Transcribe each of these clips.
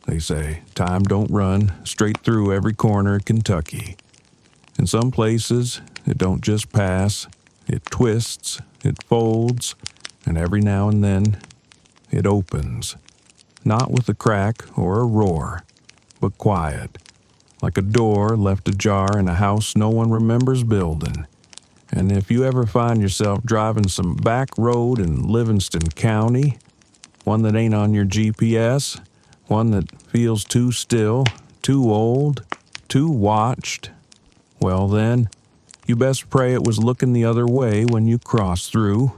they say. Time don't run straight through every corner of Kentucky. In some places, it don't just pass, it twists, it folds, and every now and then, it opens. Not with a crack or a roar, but quiet, like a door left ajar in a house no one remembers building. And if you ever find yourself driving some back road in Livingston County, one that ain't on your GPS, one that feels too still, too old, too watched, well then, you best pray it was looking the other way when you crossed through.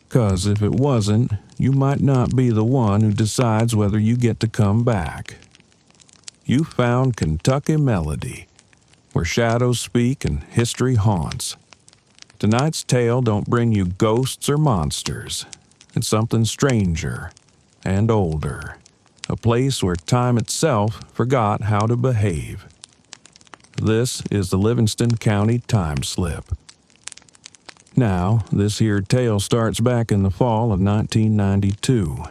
'Cause if it wasn't, you might not be the one who decides whether you get to come back. You found Kentucky Melody, where shadows speak and history haunts. Tonight's tale don't bring you ghosts or monsters. It's something stranger and older, a place where time itself forgot how to behave. This is the Livingston County Time Slip. Now, this here tale starts back in the fall of 1992.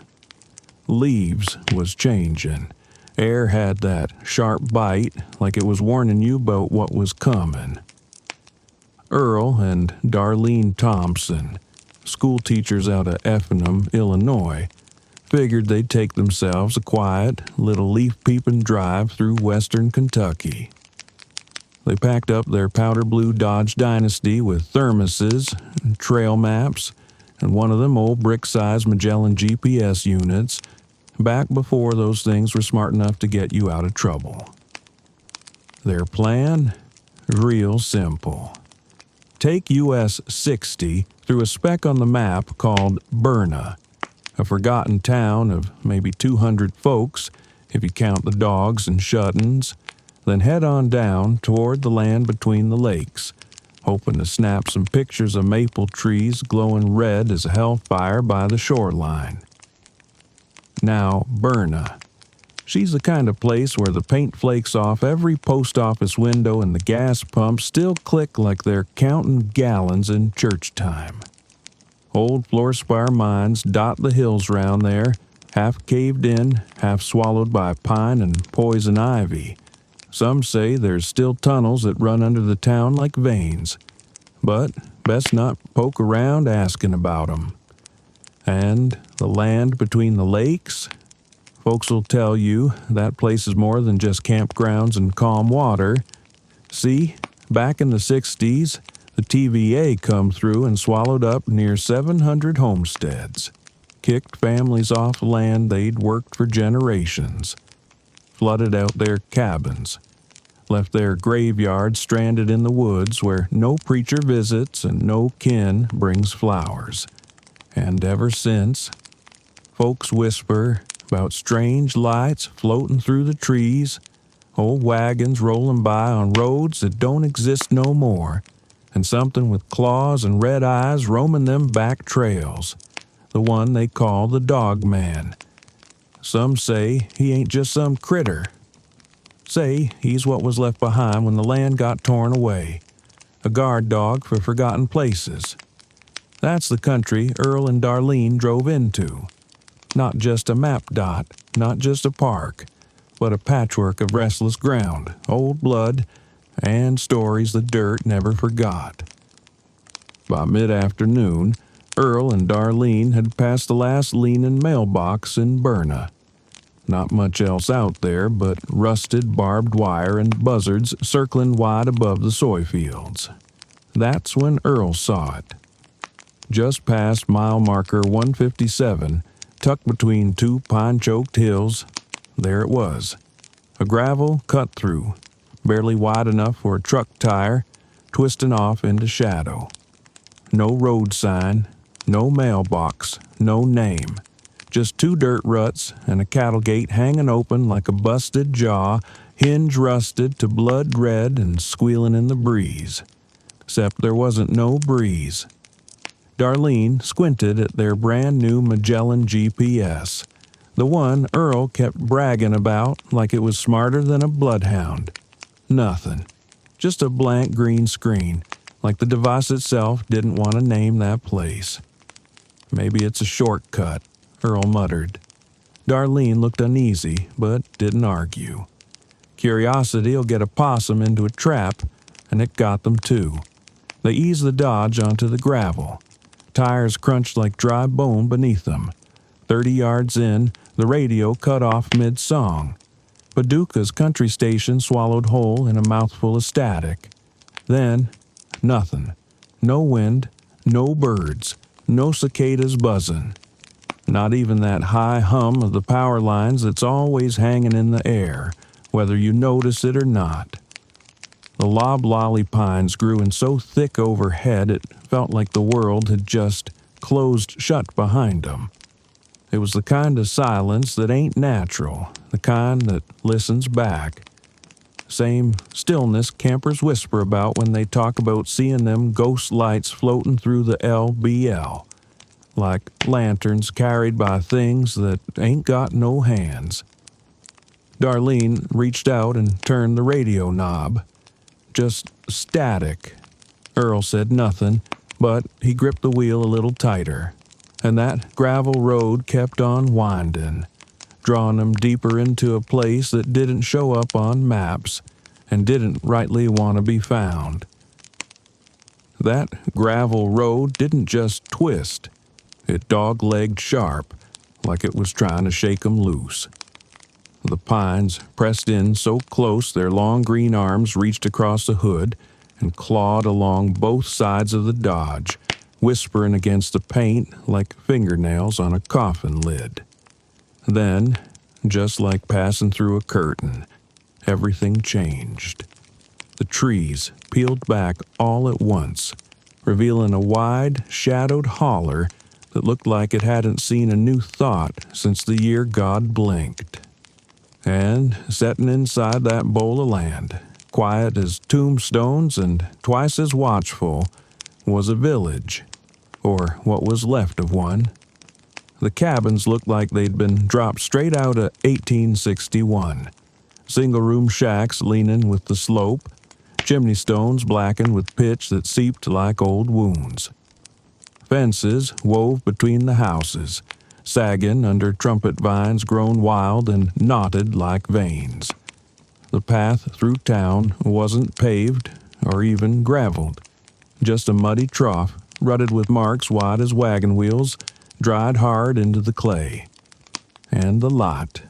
Leaves was changin'. Air had that sharp bite, like it was warning you about what was comin'. Earl and Darlene Thompson, school teachers out of Effingham, Illinois, figured they'd take themselves a quiet little leaf-peeping drive through western Kentucky. They packed up their powder blue Dodge Dynasty with thermoses, and trail maps, and one of them old brick-sized Magellan GPS units, back before those things were smart enough to get you out of trouble. Their plan? Real simple. Take US 60 through a speck on the map called Burna, a forgotten town of maybe 200 folks, if you count the dogs and shut-ins, then head on down toward the land between the lakes, hoping to snap some pictures of maple trees glowing red as a hellfire by the shoreline. Now, Burna. She's the kind of place where the paint flakes off every post office window and the gas pumps still click like they're counting gallons in church time. Old fluorspar mines dot the hills round there, half caved in, half swallowed by pine and poison ivy. Some say there's still tunnels that run under the town like veins, but best not poke around asking about 'em. And the land between the lakes? Folks will tell you that place is more than just campgrounds and calm water. See, back in the 60s, the TVA come through and swallowed up near 700 homesteads, kicked families off land they'd worked for generations, flooded out their cabins, left their graveyards stranded in the woods where no preacher visits and no kin brings flowers. And ever since, folks whisper about strange lights floating through the trees, old wagons rolling by on roads that don't exist no more, and something with claws and red eyes roaming them back trails, the one they call the Dog Man. Some say he ain't just some critter. Say he's what was left behind when the land got torn away, a guard dog for forgotten places. That's the country Earl and Darlene drove into. Not just a map dot, not just a park, but a patchwork of restless ground, old blood, and stories the dirt never forgot. By mid-afternoon, Earl and Darlene had passed the last leaning mailbox in Burna. Not much else out there but rusted barbed wire and buzzards circling wide above the soy fields. That's when Earl saw it. Just past mile marker 157, tucked between two pine-choked hills, there it was. A gravel cut-through, barely wide enough for a truck tire, twisting off into shadow. No road sign, no mailbox, no name. Just two dirt ruts and a cattle gate hanging open like a busted jaw, hinge rusted to blood red and squealing in the breeze. Except there wasn't no breeze. Darlene squinted at their brand-new Magellan GPS, the one Earl kept bragging about like it was smarter than a bloodhound. Nothing. Just a blank green screen, like the device itself didn't want to name that place. Maybe it's a shortcut, Earl muttered. Darlene looked uneasy, but didn't argue. Curiosity'll get a possum into a trap, and it got them too. They eased the Dodge onto the gravel. Tires crunched like dry bone beneath them. 30 yards in, the radio cut off mid-song. Paducah's country station swallowed whole in a mouthful of static. Then, nothing. No wind, no birds, no cicadas buzzing. Not even that high hum of the power lines that's always hanging in the air, whether you notice it or not. The loblolly pines grew in so thick overhead it felt like the world had just closed shut behind them. It was the kind of silence that ain't natural, the kind that listens back. Same stillness campers whisper about when they talk about seeing them ghost lights floating through the LBL, like lanterns carried by things that ain't got no hands. Darlene reached out and turned the radio knob. Just static. Earl said nothing, but he gripped the wheel a little tighter, and that gravel road kept on winding, drawing them deeper into a place that didn't show up on maps and didn't rightly want to be found. That gravel road didn't just twist. It dog-legged sharp, like it was trying to shake 'em loose. The pines pressed in so close their long green arms reached across the hood and clawed along both sides of the Dodge, whispering against the paint like fingernails on a coffin lid. Then, just like passing through a curtain, everything changed. The trees peeled back all at once, revealing a wide, shadowed holler that looked like it hadn't seen a new thought since the year God blinked. And setting inside that bowl of land, quiet as tombstones and twice as watchful, was a village, or what was left of one. The cabins looked like they'd been dropped straight out of 1861. Single-room shacks leaning with the slope, chimney stones blackened with pitch that seeped like old wounds. Fences wove between the houses, sagging under trumpet vines grown wild and knotted like veins. The path through town wasn't paved or even graveled, just a muddy trough rutted with marks wide as wagon wheels, dried hard into the clay. And the light.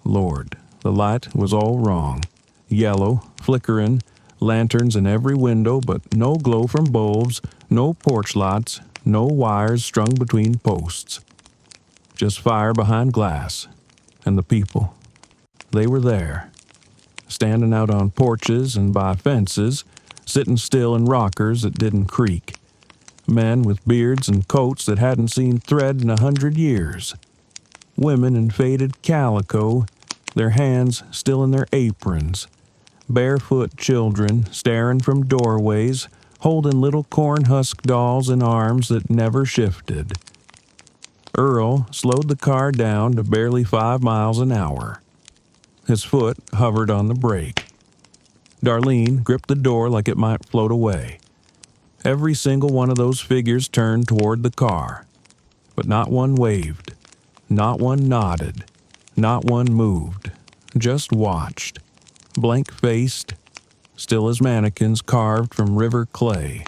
Lord, the light was all wrong. Yellow, flickering, lanterns in every window, but no glow from bulbs, no porch lights, no wires strung between posts. Just fire behind glass. And the people. They were there. Standing out on porches and by fences, sitting still in rockers that didn't creak. Men with beards and coats that hadn't seen thread in 100 years. Women in faded calico, their hands still in their aprons. Barefoot children staring from doorways, holding little corn-husk dolls in arms that never shifted. Earl slowed the car down to barely 5 miles an hour. His foot hovered on the brake. Darlene gripped the door like it might float away. Every single one of those figures turned toward the car, but not one waved, not one nodded, not one moved, just watched, blank-faced, still as mannequins carved from river clay.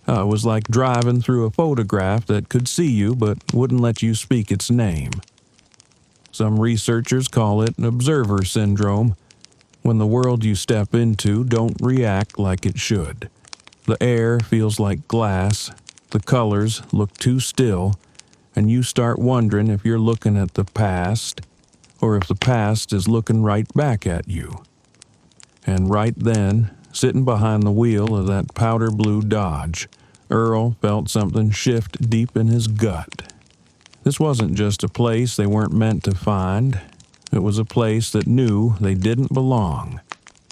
It was like driving through a photograph that could see you but wouldn't let you speak its name. Some researchers call it observer syndrome, when the world you step into don't react like it should. The air feels like glass, the colors look too still, and you start wondering if you're looking at the past, or if the past is looking right back at you. And right then, sitting behind the wheel of that powder blue Dodge, Earl felt something shift deep in his gut. This wasn't just a place they weren't meant to find. It was a place that knew they didn't belong,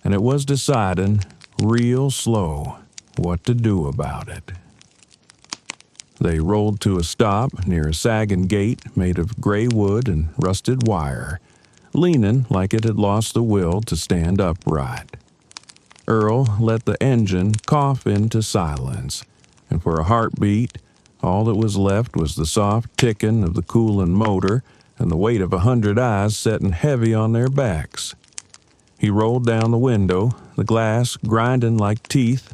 and it was deciding, real slow, what to do about it. They rolled to a stop near a sagging gate made of gray wood and rusted wire, leaning like it had lost the will to stand upright. Earl let the engine cough into silence, and for a heartbeat, all that was left was the soft ticking of the cooling motor and the weight of 100 eyes setting heavy on their backs. He rolled down the window, the glass grinding like teeth,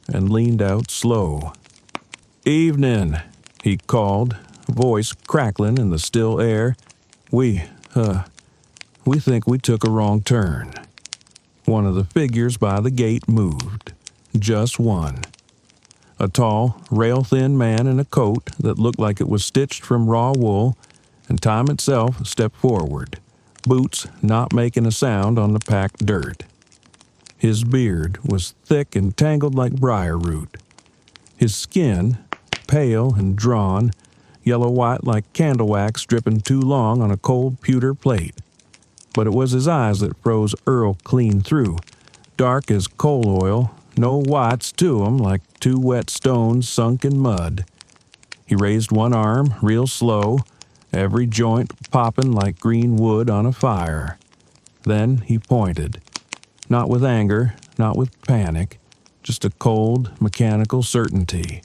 and leaned out slow. "Evening," he called, voice crackling in the still air. We think we took a wrong turn." One of the figures by the gate moved. Just one. A tall, rail-thin man in a coat that looked like it was stitched from raw wool, and time itself stepped forward, boots not making a sound on the packed dirt. His beard was thick and tangled like briar root. His skin, pale and drawn, yellow-white like candle wax dripping too long on a cold pewter plate. But it was his eyes that froze Earl clean through, dark as coal oil, no whites to 'em like two wet stones sunk in mud. He raised one arm real slow, every joint popping like green wood on a fire. Then he pointed, not with anger, not with panic, just a cold, mechanical certainty.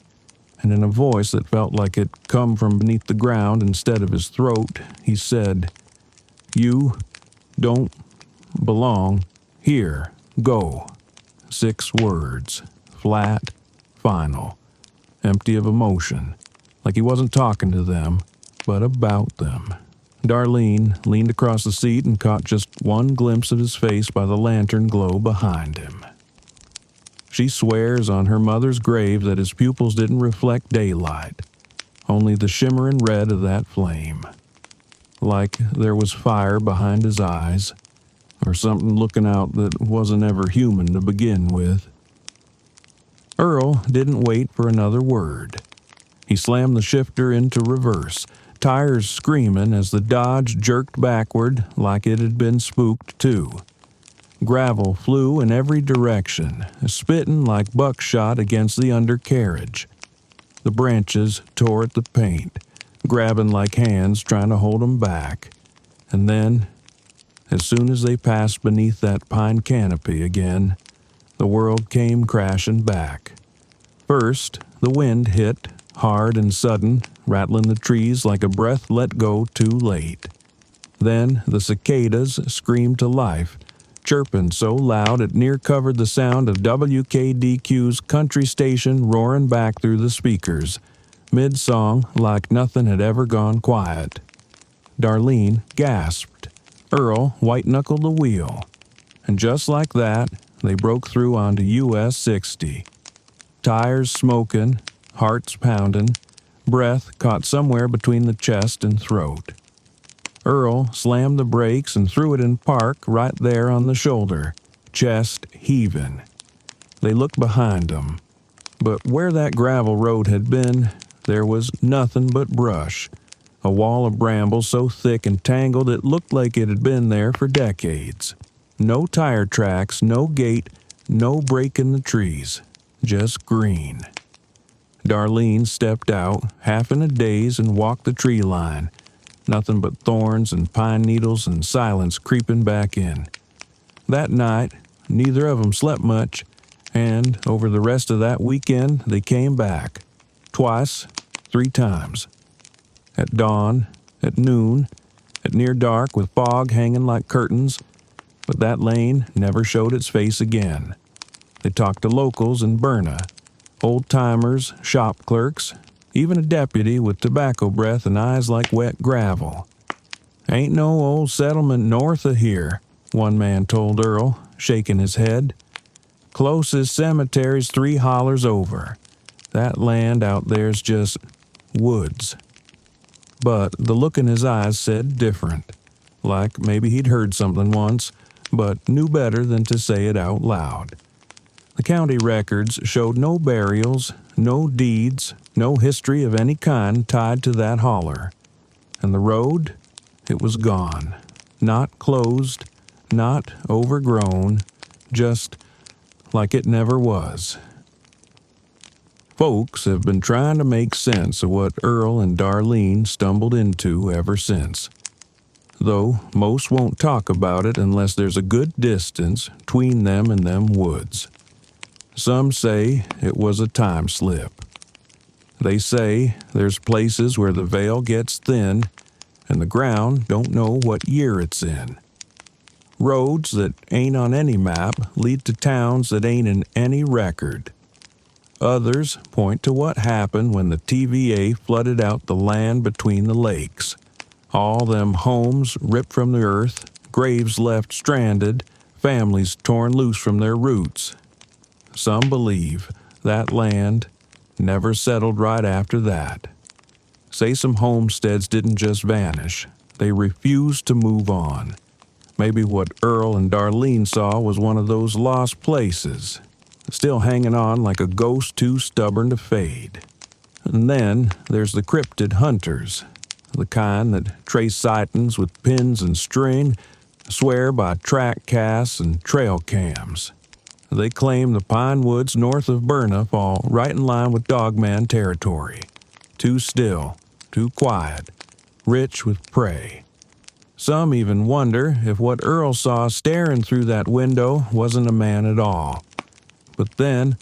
And in a voice that felt like it come from beneath the ground instead of his throat, he said, "You don't belong here. Go." 6 words, flat, final, empty of emotion, like he wasn't talking to them, but about them. Darlene leaned across the seat and caught just one glimpse of his face by the lantern glow behind him. She swears on her mother's grave that his pupils didn't reflect daylight, only the shimmering red of that flame. Like there was fire behind his eyes, or something looking out that wasn't ever human to begin with. Earl didn't wait for another word. He slammed the shifter into reverse, tires screaming as the Dodge jerked backward like it had been spooked too. Gravel flew in every direction, spitting like buckshot against the undercarriage. The branches tore at the paint, grabbing like hands trying to hold them back. And then, as soon as they passed beneath that pine canopy again, the world came crashing back. First, the wind hit, hard and sudden, rattling the trees like a breath let go too late. Then the cicadas screamed to life, chirping so loud it near covered the sound of WKDQ's country station roaring back through the speakers, mid-song like nothing had ever gone quiet. Darlene gasped. Earl white-knuckled the wheel. And just like that, they broke through onto US 60. Tires smoking, hearts pounding, breath caught somewhere between the chest and throat. Earl slammed the brakes and threw it in park right there on the shoulder, chest heaving. They looked behind them, but where that gravel road had been, there was nothing but brush, a wall of brambles so thick and tangled it looked like it had been there for decades. No tire tracks, no gate, no break in the trees, just green. Darlene stepped out, half in a daze, and walked the tree line. Nothing but thorns and pine needles and silence creeping back in. That night, neither of them slept much, and over the rest of that weekend, they came back. Twice, 3 times. At dawn, at noon, at near dark with fog hanging like curtains, but that lane never showed its face again. They talked to locals in Burna, old-timers, shop clerks, even a deputy with tobacco breath and eyes like wet gravel. "Ain't no old settlement north of here," one man told Earl, shaking his head. "Closest cemetery's 3 hollers over. That land out there's just woods." But the look in his eyes said different, like maybe he'd heard something once, but knew better than to say it out loud. The county records showed no burials, no deeds, no history of any kind tied to that holler. And the road, it was gone. Not closed, not overgrown, just like it never was. Folks have been trying to make sense of what Earl and Darlene stumbled into ever since. Though most won't talk about it unless there's a good distance between them and them woods. Some say it was a time slip. They say there's places where the veil gets thin and the ground don't know what year it's in. Roads that ain't on any map lead to towns that ain't in any record. Others point to what happened when the TVA flooded out the land between the lakes. All them homes ripped from the earth, graves left stranded, families torn loose from their roots. Some believe that land never settled right after that. Say some homesteads didn't just vanish, they refused to move on. Maybe what Earl and Darlene saw was one of those lost places, still hanging on like a ghost too stubborn to fade. And then there's the cryptid hunters, the kind that trace sightings with pins and string, swear by track casts and trail cams. They claim the pine woods north of Burna fall right in line with Dogman territory. Too still, too quiet, rich with prey. Some even wonder if what Earl saw staring through that window wasn't a man at all. But then,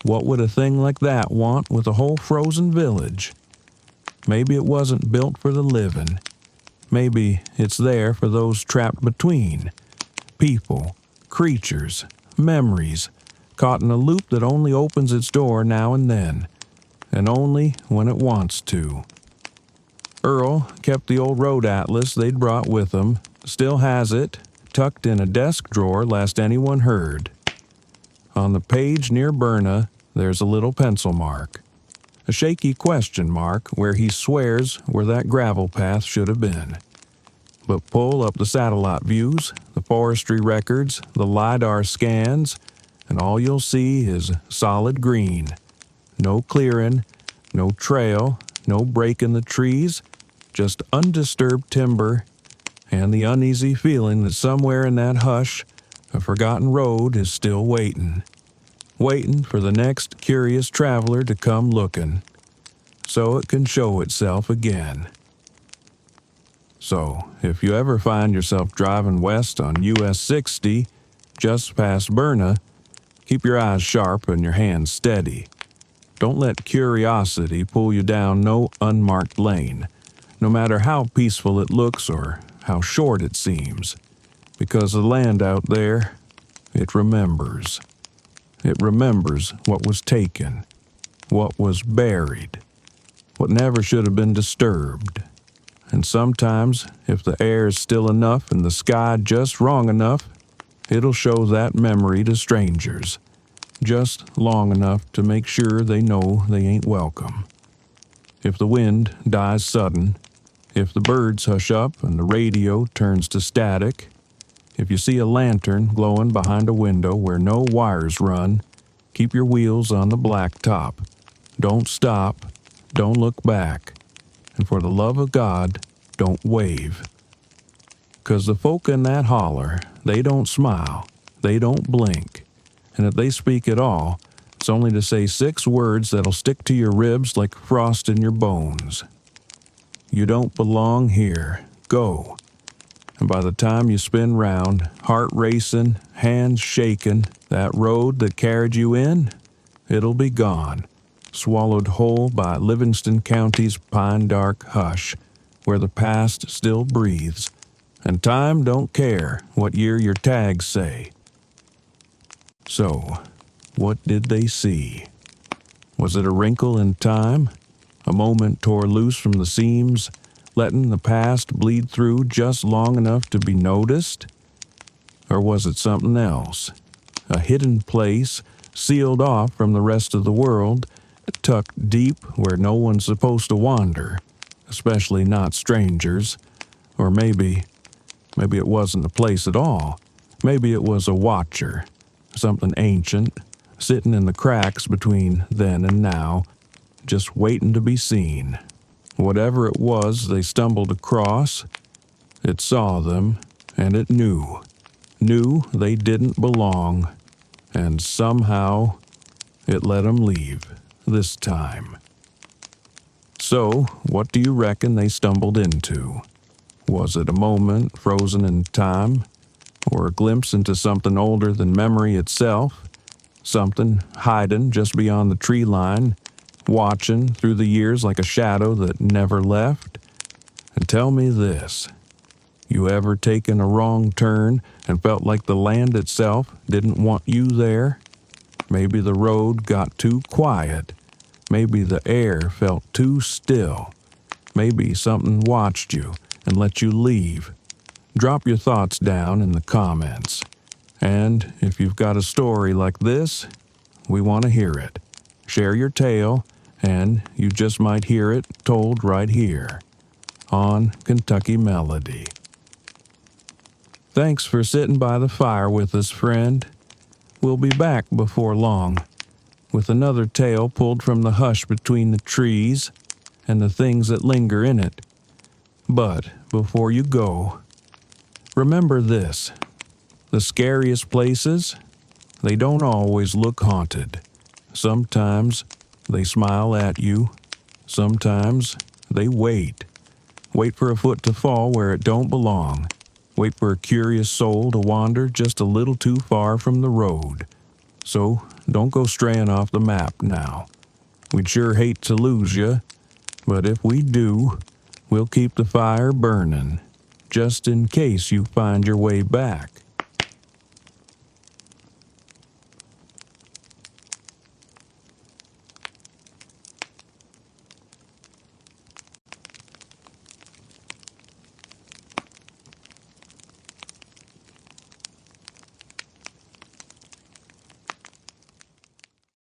what would a thing like that want with a whole frozen village? Maybe it wasn't built for the living. Maybe it's there for those trapped between. People, creatures, memories, caught in a loop that only opens its door now and then, and only when it wants to. Earl kept the old road atlas they'd brought with them, still has it, tucked in a desk drawer lest anyone heard. On the page near Burna, there's a little pencil mark, a shaky question mark where he swears where that gravel path should have been. But pull up the satellite views, the forestry records, the LiDAR scans, and all you'll see is solid green. No clearing, no trail, no break in the trees, just undisturbed timber, and the uneasy feeling that somewhere in that hush, a forgotten road is still waiting for the next curious traveler to come looking, so it can show itself again. So, if you ever find yourself driving west on US 60, just past Burna, keep your eyes sharp and your hands steady. Don't let curiosity pull you down no unmarked lane, no matter how peaceful it looks or how short it seems, because the land out there, it remembers. It remembers what was taken, what was buried, what never should have been disturbed. And sometimes, if the air is still enough and the sky just wrong enough, it'll show that memory to strangers, just long enough to make sure they know they ain't welcome. If the wind dies sudden, if the birds hush up and the radio turns to static, if you see a lantern glowing behind a window where no wires run, keep your wheels on the blacktop. Don't stop, don't look back, and for the love of God, don't wave. 'Cause the folk in that holler, they don't smile, they don't blink, and if they speak at all, it's only to say 6 words that'll stick to your ribs like frost in your bones. You don't belong here. Go. And by the time you spin round, heart racing, hands shaking, that road that carried you in, it'll be gone, swallowed whole by Livingston County's pine dark hush, where the past still breathes, and time don't care what year your tags say. So, what did they see? Was it a wrinkle in time? A moment tore loose from the seams, letting the past bleed through just long enough to be noticed? Or was it something else? A hidden place, sealed off from the rest of the world, tucked deep where no one's supposed to wander, especially not strangers. Or maybe it wasn't a place at all. Maybe it was a watcher, something ancient, sitting in the cracks between then and now, just waiting to be seen. Whatever it was they stumbled across, it saw them, and it knew they didn't belong, and somehow it let them leave, this time. So, what do you reckon they stumbled into? Was it a moment frozen in time, or a glimpse into something older than memory itself, something hiding just beyond the tree line, watching through the years like a shadow that never left? And tell me this. You ever taken a wrong turn and felt like the land itself didn't want you there? Maybe the road got too quiet. Maybe the air felt too still. Maybe something watched you and let you leave. Drop your thoughts down in the comments. And if you've got a story like this, we want to hear it. Share your tale, and you just might hear it told right here on Kentucky Melody. Thanks for sitting by the fire with us, friend. We'll be back before long with another tale pulled from the hush between the trees and the things that linger in it. But before you go, remember this. The scariest places, they don't always look haunted. Sometimes they smile at you. Sometimes they wait. Wait for a foot to fall where it don't belong. Wait for a curious soul to wander just a little too far from the road. So don't go straying off the map now. We'd sure hate to lose you, but if we do, we'll keep the fire burning, just in case you find your way back.